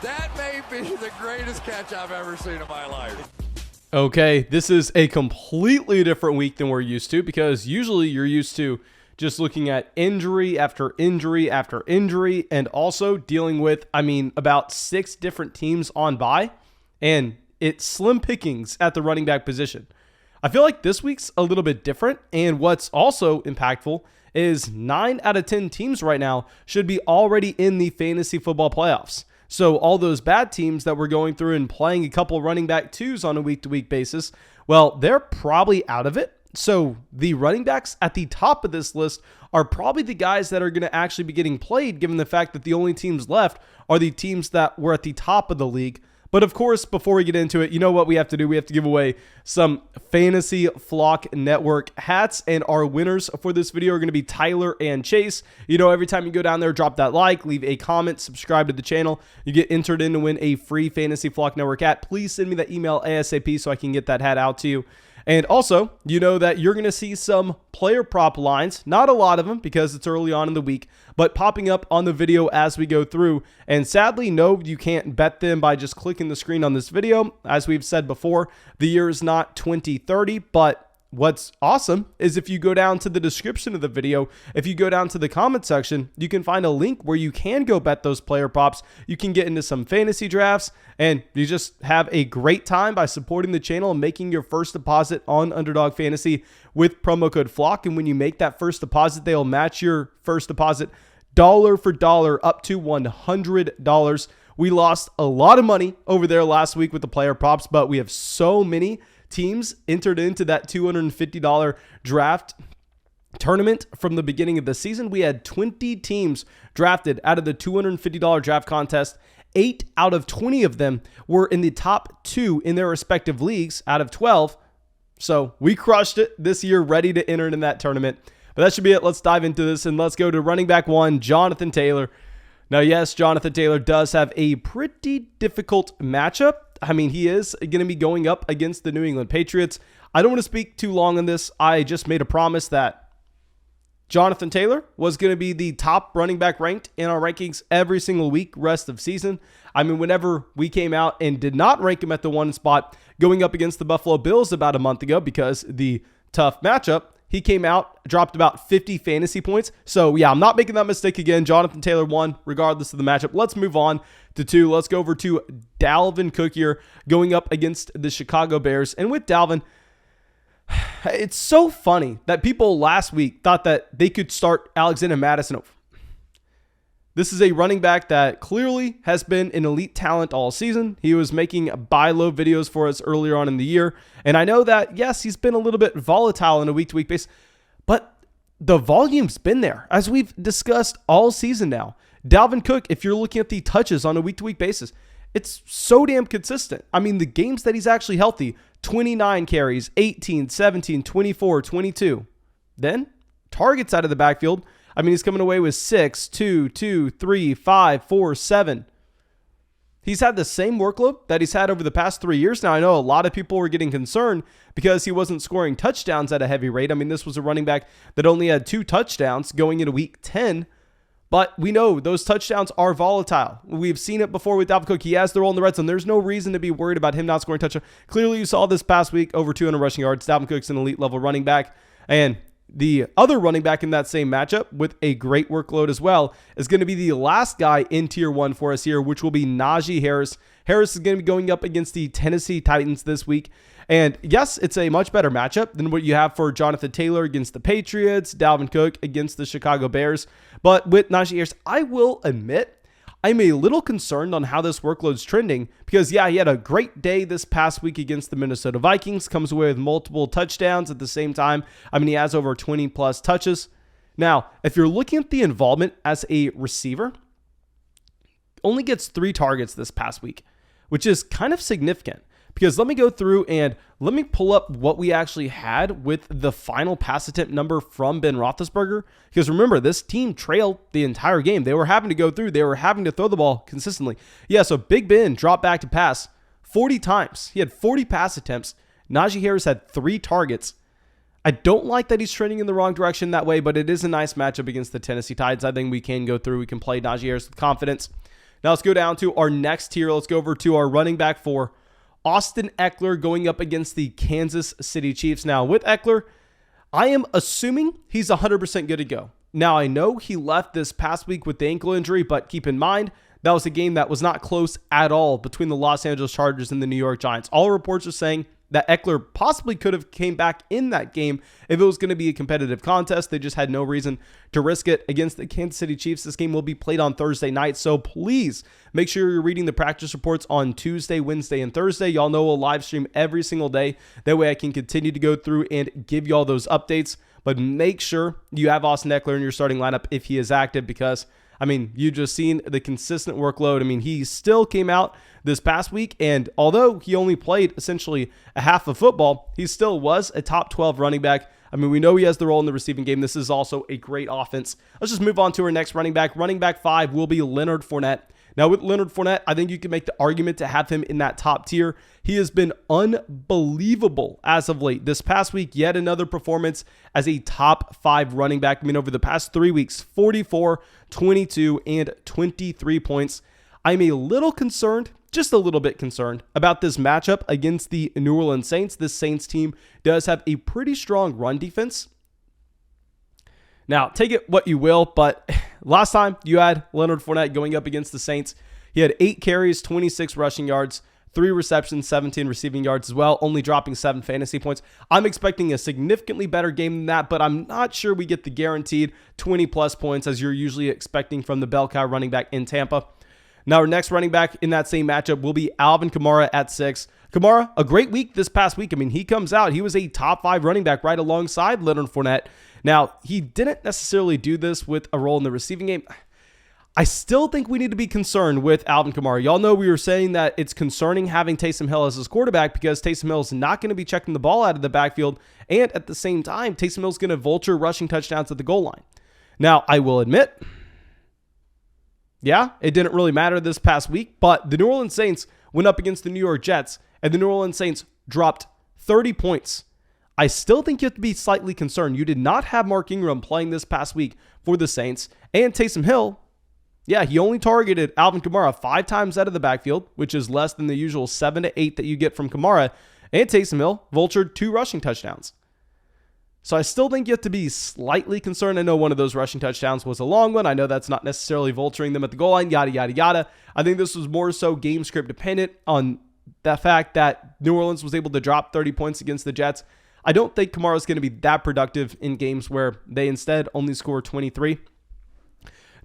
That may be the greatest catch I've ever seen in my life. Okay, this is a completely different week than we're used to, because usually you're used to just looking at injury after injury after injury, and also dealing with, about 6 different teams on bye, and it's slim pickings at the running back position. I feel like this week's a little bit different, and what's also impactful is 9 out of 10 teams right now should be already in the fantasy football playoffs. So all those bad teams that we're going through and playing a couple running back twos on a week-to-week basis, well, they're probably out of it. So the running backs at the top of this list are probably the guys that are going to actually be getting played, given the fact that the only teams left are the teams that were at the top of the league. But of course, before we get into it, you know what we have to do? We have to give away some Fantasy Flock Network hats, and our winners for this video are going to be Tyler and Chase. You know, every time you go down there, drop that like, leave a comment, subscribe to the channel. You get entered in to win a free Fantasy Flock Network hat. Please send me that email ASAP so I can get that hat out to you. And also, you know that you're going to see some player prop lines, not a lot of them because it's early on in the week, but popping up on the video as we go through. And sadly, no, you can't bet them by just clicking the screen on this video. As we've said before, the year is not 2030, but what's awesome is if you go down to the description of the video, if you go down to the comment section, you can find a link where you can go bet those player props. You can get into some fantasy drafts, and you just have a great time by supporting the channel and making your first deposit on Underdog Fantasy with promo code FLOCK. And when you make that first deposit, they'll match your first deposit dollar for dollar up to $100. We lost a lot of money over there last week with the player props, but we have so many teams entered into that $250 draft tournament from the beginning of the season. We had 20 teams drafted out of the $250 draft contest. 8 out of 20 of them were in the top 2 in their respective leagues out of 12. So we crushed it this year, ready to enter in that tournament. But that should be it. Let's dive into this, and let's go to running back 1, Jonathan Taylor. Now, yes, Jonathan Taylor does have a pretty difficult matchup. He is going to be going up against the New England Patriots. I don't want to speak too long on this. I just made a promise that Jonathan Taylor was going to be the top running back ranked in our rankings every single week rest of season. Whenever we came out and did not rank him at the 1 spot going up against the Buffalo Bills about a month ago because the tough matchup, he came out, dropped about 50 fantasy points. So yeah, I'm not making that mistake again. Jonathan Taylor won regardless of the matchup. Let's move on to 2. Let's go over to Dalvin Cook here going up against the Chicago Bears. And with Dalvin, it's so funny that people last week thought that they could start Alexander Madison over. This is a running back that clearly has been an elite talent all season. He was making buy low videos for us earlier on in the year. And I know that, yes, he's been a little bit volatile on a week-to-week basis, but the volume's been there, as we've discussed all season now. Dalvin Cook, if you're looking at the touches on a week-to-week basis, it's so damn consistent. The games that he's actually healthy, 29 carries, 18, 17, 24, 22. Then targets out of the backfield. He's coming away with 6, 2, 2, 3, 5, 4, 7. He's had the same workload that he's had over the past 3 years. Now, I know a lot of people were getting concerned because he wasn't scoring touchdowns at a heavy rate. This was a running back that only had 2 touchdowns going into week 10. But we know those touchdowns are volatile. We've seen it before with Dalvin Cook. He has the role in the red zone. There's no reason to be worried about him not scoring touchdowns. Clearly, you saw this past week over 200 rushing yards. Dalvin Cook's an elite level running back. And the other running back in that same matchup with a great workload as well is going to be the last guy in tier 1 for us here, which will be Najee Harris. Harris is going to be going up against the Tennessee Titans this week. And yes, it's a much better matchup than what you have for Jonathan Taylor against the Patriots, Dalvin Cook against the Chicago Bears. But with Najee Harris, I will admit, I'm a little concerned on how this workload's trending because, yeah, he had a great day this past week against the Minnesota Vikings, comes away with multiple touchdowns at the same time. He has over 20 plus touches. Now, if you're looking at the involvement as a receiver, only gets 3 targets this past week, which is kind of significant. Because let me go through and let me pull up what we actually had with the final pass attempt number from Ben Roethlisberger. Because remember, this team trailed the entire game. They were having to go through. They were having to throw the ball consistently. Yeah, so Big Ben dropped back to pass 40 times. He had 40 pass attempts. Najee Harris had 3 targets. I don't like that he's trending in the wrong direction that way, but it is a nice matchup against the Tennessee Titans. I think we can go through. We can play Najee Harris with confidence. Now let's go down to our next tier. Let's go over to our running back 4, Austin Ekeler, going up against the Kansas City Chiefs. Now with Ekeler, I am assuming he's 100% good to go. Now I know he left this past week with the ankle injury, but keep in mind, that was a game that was not close at all between the Los Angeles Chargers and the New York Giants. All reports are saying that Ekeler possibly could have came back in that game if it was going to be a competitive contest. They just had no reason to risk it against the Kansas City Chiefs. This game will be played on Thursday night, so please make sure you're reading the practice reports on Tuesday, Wednesday, and Thursday. Y'all know we'll live stream every single day. That way I can continue to go through and give y'all those updates. But make sure you have Austin Ekeler in your starting lineup if he is active, because you just seen the consistent workload. He still came out this past week, and although he only played essentially a half of football, he still was a top 12 running back. We know he has the role in the receiving game. This is also a great offense. Let's just move on to our next running back. Running back 5 will be Leonard Fournette. Now with Leonard Fournette, I think you can make the argument to have him in that top tier. He has been unbelievable as of late. This past week, yet another performance as a top 5 running back. Over the past 3 weeks, 44, 22, and 23 points. I'm a little concerned, just a little bit concerned, about this matchup against the New Orleans Saints. This Saints team does have a pretty strong run defense. Now, take it what you will, but last time you had Leonard Fournette going up against the Saints, he had 8 carries, 26 rushing yards, 3 receptions, 17 receiving yards as well, only dropping 7 fantasy points. I'm expecting a significantly better game than that, but I'm not sure we get the guaranteed 20-plus points as you're usually expecting from the bell cow running back in Tampa. Now, our next running back in that same matchup will be Alvin Kamara at 6. Kamara, a great week this past week. He comes out. He was a top 5 running back right alongside Leonard Fournette. Now, he didn't necessarily do this with a role in the receiving game. I still think we need to be concerned with Alvin Kamara. Y'all know we were saying that it's concerning having Taysom Hill as his quarterback because Taysom Hill is not going to be checking the ball out of the backfield. And at the same time, Taysom Hill is going to vulture rushing touchdowns at the goal line. Now, I will admit, yeah, it didn't really matter this past week, but the New Orleans Saints went up against the New York Jets, and the New Orleans Saints dropped 30 points. I still think you have to be slightly concerned. You did not have Mark Ingram playing this past week for the Saints, and Taysom Hill, yeah, he only targeted Alvin Kamara 5 times out of the backfield, which is less than the usual 7 to 8 that you get from Kamara, and Taysom Hill vultured 2 rushing touchdowns. So I still think you have to be slightly concerned. I know one of those rushing touchdowns was a long one. I know that's not necessarily vulturing them at the goal line, yada, yada, yada. I think this was more so game script dependent on the fact that New Orleans was able to drop 30 points against the Jets. I don't think Kamara is going to be that productive in games where they instead only score 23.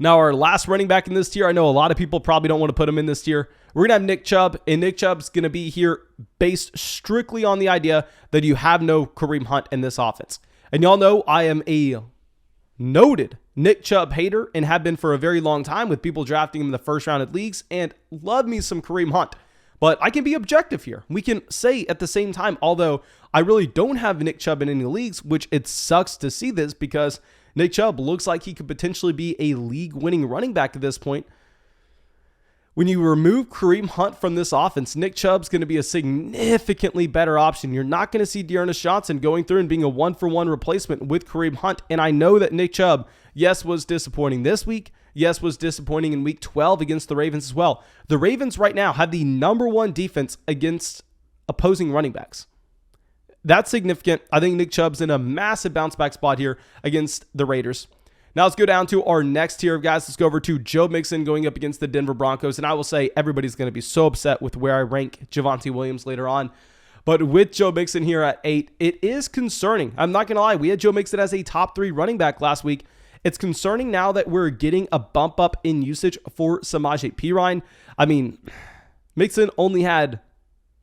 Now, our last running back in this tier, I know a lot of people probably don't want to put him in this tier. We're going to have Nick Chubb, and Nick Chubb's going to be here based strictly on the idea that you have no Kareem Hunt in this offense. And y'all know I am a noted Nick Chubb hater and have been for a very long time with people drafting him in the first round of leagues and love me some Kareem Hunt. But I can be objective here. We can say at the same time, although I really don't have Nick Chubb in any leagues, which it sucks to see this because Nick Chubb looks like he could potentially be a league-winning running back at this point. When you remove Kareem Hunt from this offense, Nick Chubb's going to be a significantly better option. You're not going to see Dearness Johnson going through and being a one-for-one replacement with Kareem Hunt. And I know that Nick Chubb, yes, was disappointing this week. Yes, was disappointing in week 12 against the Ravens as well. The Ravens right now have the number 1 defense against opposing running backs. That's significant. I think Nick Chubb's in a massive bounce back spot here against the Raiders. Now let's go down to our next tier of guys. Let's go over to Joe Mixon going up against the Denver Broncos. And I will say everybody's going to be so upset with where I rank Javonte Williams later on. But with Joe Mixon here at 8, it is concerning. I'm not going to lie. We had Joe Mixon as a top 3 running back last week. It's concerning now that we're getting a bump up in usage for Samaje Perine. Mixon only had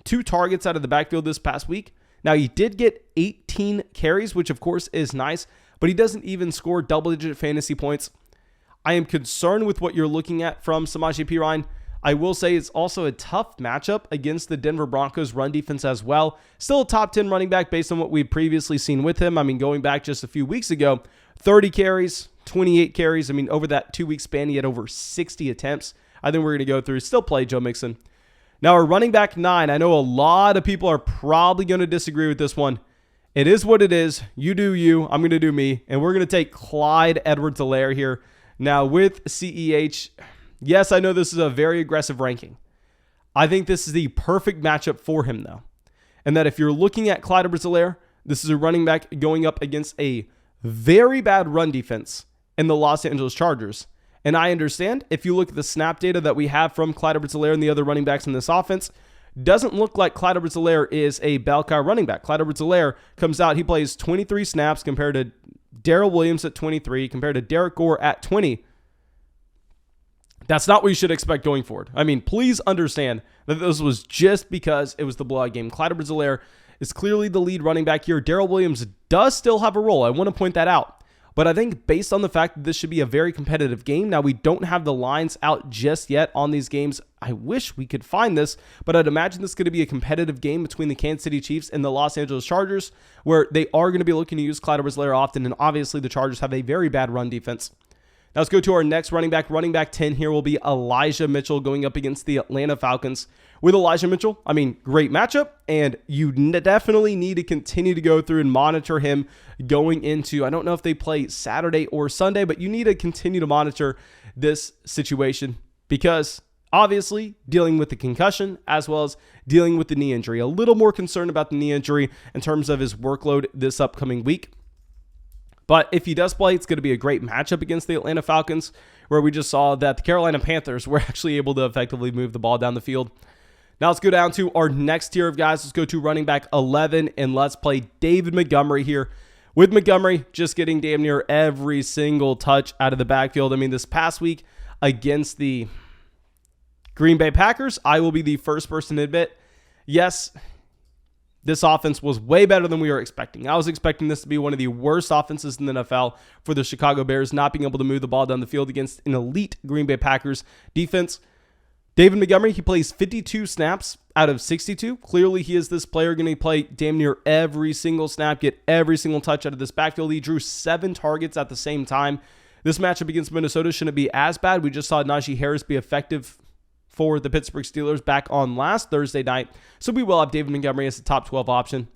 2 targets out of the backfield this past week. Now, he did get 18 carries, which of course is nice, but he doesn't even score double-digit fantasy points. I am concerned with what you're looking at from Samaje Perine. I will say it's also a tough matchup against the Denver Broncos run defense as well. Still a top 10 running back based on what we've previously seen with him. Going back just a few weeks ago, 30 carries, 28 carries. Over that 2-week span, he had over 60 attempts. I think we're going to go through, still play Joe Mixon. Now, our running back 9, I know a lot of people are probably going to disagree with this one. It is what it is. You do you. I'm going to do me. And we're going to take Clyde Edwards-Helaire here. Now, with CEH, Yes, I know this is a very aggressive ranking. I think this is the perfect matchup for him, though. And that if you're looking at Clyde Edwards-Helaire, this is a running back going up against a very bad run defense in the Los Angeles Chargers. And I understand if you look at the snap data that we have from Clyde Edwards-Helaire and the other running backs in this offense, doesn't look like Clyde Edwards-Helaire is a bell cow running back. Clyde Edwards-Helaire comes out, he plays 23 snaps compared to Darrell Williams at 23, compared to Derek Gore at 20. That's not what you should expect going forward. I mean, please understand that this was just because it was the blowout game. Clyde Edwards-Helaire is clearly the lead running back here. Darrell Williams does still have a role. I want to point that out. But I think based on the fact that this should be a very competitive game, now we don't have the lines out just yet on these games. I wish we could find this, but I'd imagine this is going to be a competitive game between the Kansas City Chiefs and the Los Angeles Chargers, where they are going to be looking to use Clyde Edwards-Helaire often, and obviously the Chargers have a very bad run defense. Now let's go to our next running back. Running back 10 here will be Elijah Mitchell going up against the Atlanta Falcons. With Elijah Mitchell, I mean, great matchup, and you definitely need to continue to go through and monitor him going into, I don't know if they play Saturday or Sunday, but you need to continue to monitor this situation because obviously dealing with the concussion as well as dealing with the knee injury. A little more concerned about the knee injury in terms of his workload this upcoming week. But if he does play, it's going to be a great matchup against the Atlanta Falcons, where we just saw that the Carolina Panthers were actually able to effectively move the ball down the field. Now let's go down to our next tier of guys. Let's go to running back 11, and let's play David Montgomery here. With Montgomery, just getting damn near every single touch out of the backfield. I mean, this past week against the Green Bay Packers, I will be the first person to admit, yes, this offense was way better than we were expecting. I was expecting this to be one of the worst offenses in the NFL for the Chicago Bears, not being able to move the ball down the field against an elite Green Bay Packers defense. David Montgomery, he plays 52 snaps out of 62. Clearly, he is this player going to play damn near every single snap, get every single touch out of this backfield. He drew 7 targets at the same time. This matchup against Minnesota shouldn't be as bad. We just saw Najee Harris be effective for the Pittsburgh Steelers back on last Thursday night. So we will have David Montgomery as the top 12 option.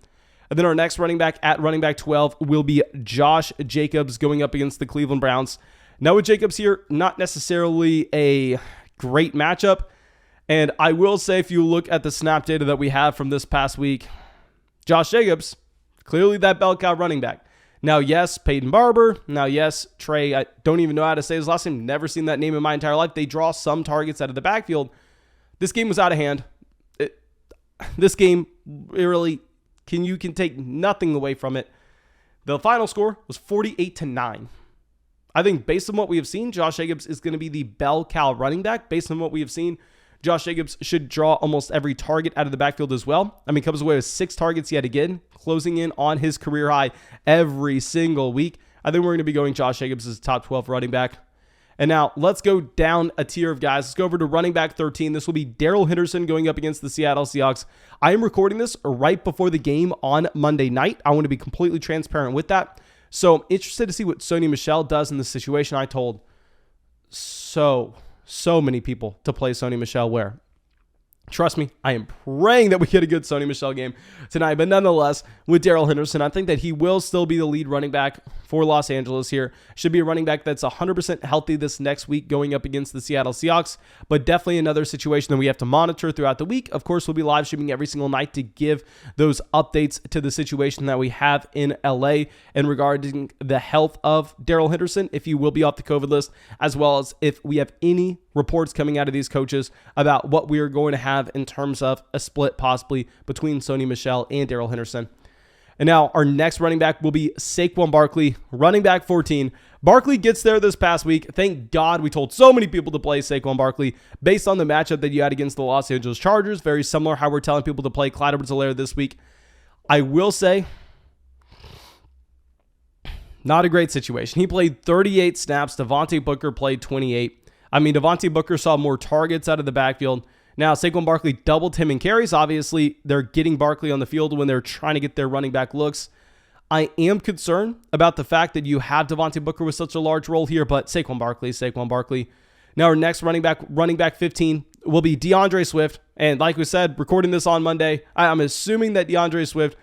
And then our next running back at running back 12 will be Josh Jacobs going up against the Cleveland Browns. Now with Jacobs here, not necessarily a great matchup. And I will say, if you look at the snap data that we have from this past week, Josh Jacobs, clearly that bell cow running back. Now, yes, Peyton Barber. Now, yes, Trey, I don't even know how to say his last name. Never seen that name in my entire life. They draw some targets out of the backfield. This game was out of hand. This game, really, you can take nothing away from it. The final score was 48-9. I think based on what we have seen, Josh Jacobs is going to be the bell cow running back. Based on what we have seen, Josh Jacobs should draw almost every target out of the backfield as well. I mean, comes away with 6 targets yet again, closing in on his career high every single week. I think we're going to be going Josh Jacobs as top 12 running back. And now let's go down a tier of guys. Let's go over to running back 13. This will be Darrell Henderson going up against the Seattle Seahawks. I am recording this right before the game on Monday night. I want to be completely transparent with that. So I'm interested to see what Sony Michel does in this situation. I told so many people to play Sony Michel where. Trust me, I am praying that we get a good Sony Michel game tonight. But nonetheless, with Darrell Henderson, I think that he will still be the lead running back for Los Angeles here. Should be a running back that's 100% healthy this next week going up against the Seattle Seahawks. But definitely another situation that we have to monitor throughout the week. Of course, we'll be live streaming every single night to give those updates to the situation that we have in LA in regarding the health of Darrell Henderson, if he will be off the COVID list, as well as if we have any reports coming out of these coaches about what we are going to have in terms of a split possibly between Sony Michel and Darrell Henderson. And now our next running back will be Saquon Barkley, running back 14. Barkley gets there this past week. Thank God we told so many people to play Saquon Barkley based on the matchup that you had against the Los Angeles Chargers. Very similar how we're telling people to play Clyde Edwards-Helaire this week. I will say, not a great situation. He played 38 snaps. Devontae Booker played 28. I mean, Devontae Booker saw more targets out of the backfield. Now, Saquon Barkley doubled him in carries. Obviously, they're getting Barkley on the field when they're trying to get their running back looks. I am concerned about the fact that you have Devontae Booker with such a large role here, but Saquon Barkley. Now, our next running back 15, will be DAndre Swift. And like we said, recording this on Monday, I'm assuming that DAndre Swift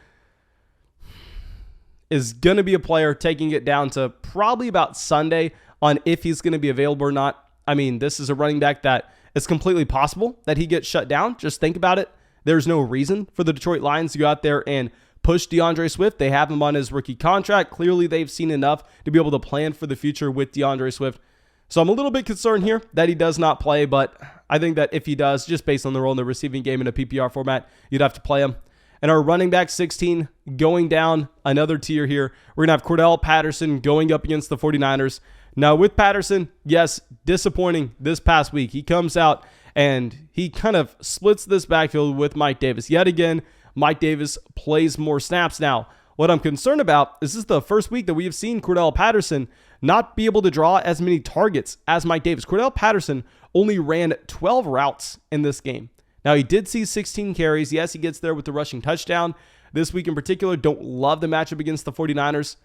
is going to be a player taking it down to probably about Sunday on if he's going to be available or not. I mean, this is a running back that it's completely possible that he gets shut down. Just think about it. There's no reason for the Detroit Lions to go out there and push DAndre Swift. They have him on his rookie contract. Clearly, they've seen enough to be able to plan for the future with DAndre Swift. So I'm a little bit concerned here that he does not play, but I think that if he does, just based on the role in the receiving game in a PPR format, you'd have to play him. And our running back 16 going down another tier here. We're going to have Cordell Patterson going up against the 49ers. Now with Patterson, yes, disappointing this past week. He comes out and he kind of splits this backfield with Mike Davis. Yet again, Mike Davis plays more snaps. Now, what I'm concerned about is this is the first week that we have seen Cordell Patterson not be able to draw as many targets as Mike Davis. Cordell Patterson only ran 12 routes in this game. Now, he did see 16 carries. Yes, he gets there with the rushing touchdown. This week in particular, don't love the matchup against the 49ers.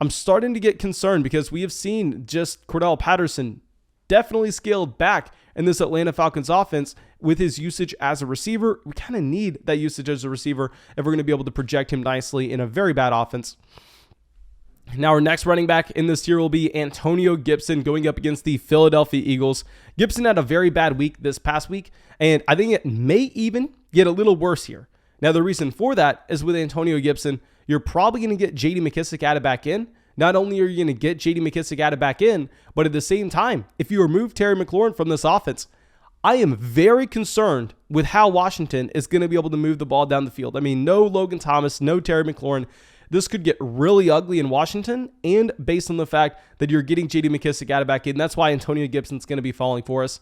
I'm starting to get concerned because we have seen just Cordell Patterson definitely scaled back in this Atlanta Falcons offense with his usage as a receiver. We kind of need that usage as a receiver if we're going to be able to project him nicely in a very bad offense. Now, our next running back in this tier will be Antonio Gibson going up against the Philadelphia Eagles. Gibson had a very bad week this past week, and I think it may even get a little worse here. Now, the reason for that is with Antonio Gibson, you're probably going to get J.D. McKissic added back in. Not only are you going to get J.D. McKissic added back in, but at the same time, if you remove Terry McLaurin from this offense, I am very concerned with how Washington is going to be able to move the ball down the field. I mean, no Logan Thomas, no Terry McLaurin. This could get really ugly in Washington, and based on the fact that you're getting J.D. McKissic added back in, that's why Antonio Gibson's going to be falling for us.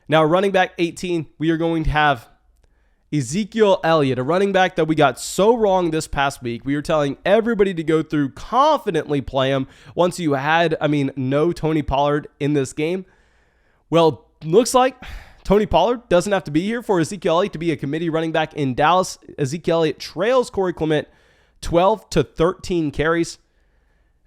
Now, running back 18, we are going to have Ezekiel Elliott, a running back that we got so wrong this past week. We were telling everybody to go through, confidently play him once you had, no Tony Pollard in this game. Well, looks like Tony Pollard doesn't have to be here for Ezekiel Elliott to be a committee running back in Dallas. Ezekiel Elliott trails Corey Clement 12 to 13 carries.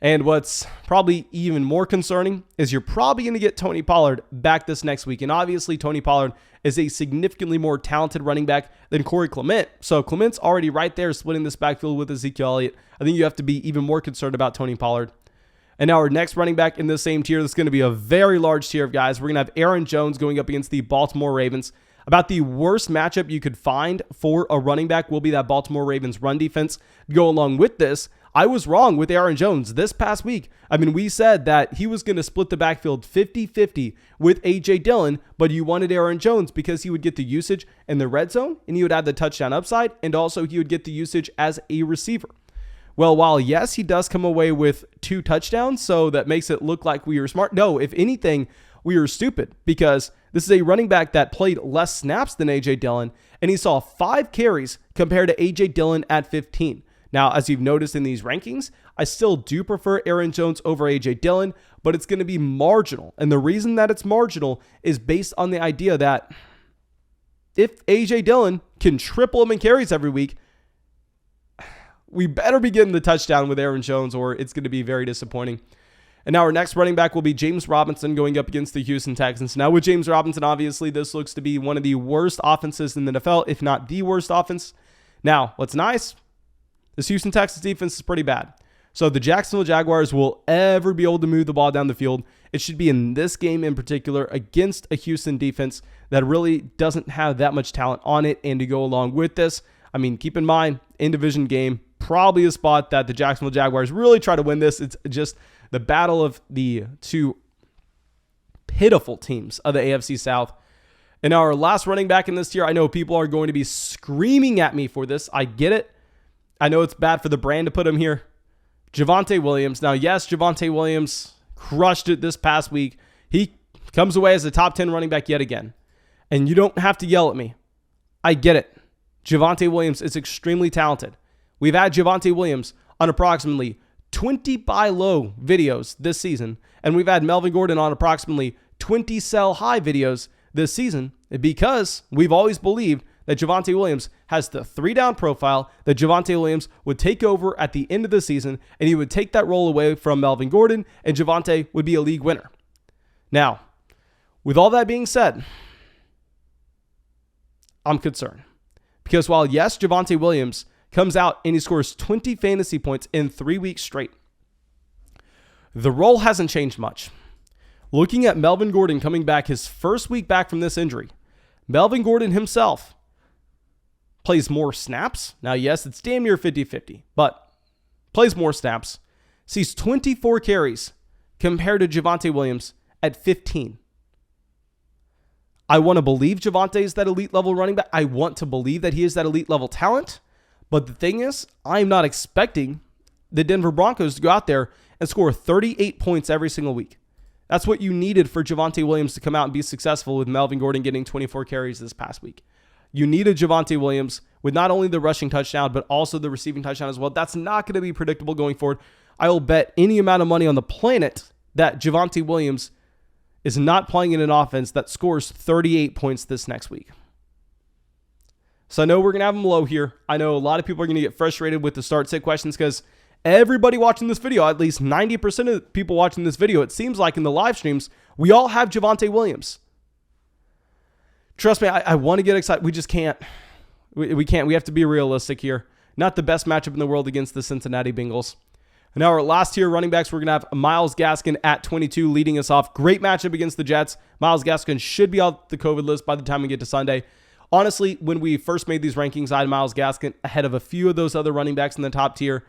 And what's probably even more concerning is you're probably going to get Tony Pollard back this next week. And obviously, Tony Pollard is a significantly more talented running back than Corey Clement. So Clement's already right there splitting this backfield with Ezekiel Elliott. I think you have to be even more concerned about Tony Pollard. And now our next running back in the same tier, this is going to be a very large tier of guys. We're going to have Aaron Jones going up against the Baltimore Ravens. About the worst matchup you could find for a running back will be that Baltimore Ravens run defense. Go along with this, I was wrong with Aaron Jones this past week. We said that he was going to split the backfield 50-50 with A.J. Dillon, but you wanted Aaron Jones because he would get the usage in the red zone, and he would add the touchdown upside, and also he would get the usage as a receiver. Well, while yes, he does come away with 2 touchdowns, so that makes it look like we were smart. No, if anything, we were stupid because this is a running back that played less snaps than A.J. Dillon, and he saw 5 carries compared to A.J. Dillon at 15. Now, as you've noticed in these rankings, I still do prefer Aaron Jones over A.J. Dillon, but it's going to be marginal. And the reason that it's marginal is based on the idea that if A.J. Dillon can triple him in carries every week, we better be getting the touchdown with Aaron Jones or it's going to be very disappointing. And now our next running back will be James Robinson going up against the Houston Texans. Now with James Robinson, obviously, this looks to be one of the worst offenses in the NFL, if not the worst offense. Now, what's nice, this Houston Texans defense is pretty bad. So the Jacksonville Jaguars will ever be able to move the ball down the field. It should be in this game in particular against a Houston defense that really doesn't have that much talent on it. And to go along with this, keep in mind, in division game, probably a spot that the Jacksonville Jaguars really try to win this. It's just the battle of the 2 pitiful teams of the AFC South. And our last running back in this tier, I know people are going to be screaming at me for this. I get it. I know it's bad for the brand to put him here. Javonte Williams. Now, yes, Javonte Williams crushed it this past week. He comes away as a top 10 running back yet again. And you don't have to yell at me. I get it. Javonte Williams is extremely talented. We've had Javonte Williams on approximately 20 buy low videos this season, and we've had Melvin Gordon on approximately 20 sell high videos this season because we've always believed that Javonte Williams has the 3-down profile, that Javonte Williams would take over at the end of the season, and he would take that role away from Melvin Gordon, and Javonte would be a league winner. Now, with all that being said, I'm concerned. Because while, yes, Javonte Williams comes out and he scores 20 fantasy points in 3 weeks straight, the role hasn't changed much. Looking at Melvin Gordon coming back his first week back from this injury, Melvin Gordon himself plays more snaps. Now, yes, it's damn near 50-50, but plays more snaps. Sees 24 carries compared to Javonte Williams at 15. I want to believe Javonte is that elite level running back. I want to believe that he is that elite level talent. But the thing is, I'm not expecting the Denver Broncos to go out there and score 38 points every single week. That's what you needed for Javonte Williams to come out and be successful with Melvin Gordon getting 24 carries this past week. You needed Javonte Williams with not only the rushing touchdown, but also the receiving touchdown as well. That's not going to be predictable going forward. I will bet any amount of money on the planet that Javonte Williams is not playing in an offense that scores 38 points this next week. So I know we're going to have him low here. I know a lot of people are going to get frustrated with the start-sit questions because everybody watching this video, at least 90% of the people watching this video, it seems like in the live streams, we all have Javonte Williams. Trust me, I want to get excited. We just can't. We can't. We have to be realistic here. Not the best matchup in the world against the Cincinnati Bengals. Now, our last tier running backs, we're going to have Myles Gaskin at 22 leading us off. Great matchup against the Jets. Myles Gaskin should be off the COVID list by the time we get to Sunday. Honestly, when we first made these rankings, I had Myles Gaskin ahead of a few of those other running backs in the top tier.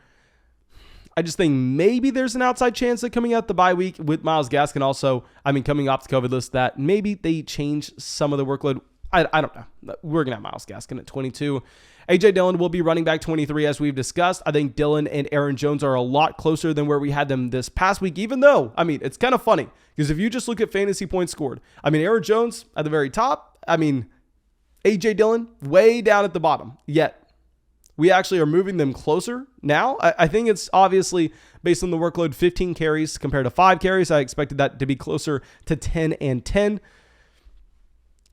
I just think maybe there's an outside chance that coming out the bye week with Myles Gaskin also, coming off the COVID list, that maybe they change some of the workload. I don't know. We're going to have Myles Gaskin at 22. A.J. Dillon will be running back 23 as we've discussed. I think Dillon and Aaron Jones are a lot closer than where we had them this past week, even though, it's kind of funny because if you just look at fantasy points scored, Aaron Jones at the very top, A.J. Dillon way down at the bottom, yet we actually are moving them closer now. I think it's obviously based on the workload, 15 carries compared to 5 carries. I expected that to be closer to 10 and 10.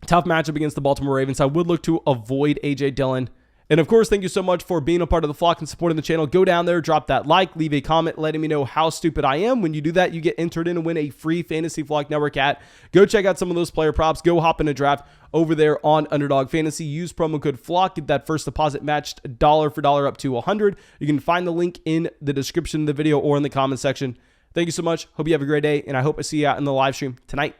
Tough matchup against the Baltimore Ravens. I would look to avoid A.J. Dillon. And of course, thank you so much for being a part of the flock and supporting the channel. Go down there, drop that like, leave a comment letting me know how stupid I am. When you do that, you get entered in and win a free Fantasy Flock Network hat. Go check out some of those player props. Go hop in a draft over there on Underdog Fantasy. Use promo code FLOCK. Get that first deposit matched dollar for dollar up to 100. You can find the link in the description of the video or in the comment section. Thank you so much. Hope you have a great day, and I hope I see you out in the live stream tonight.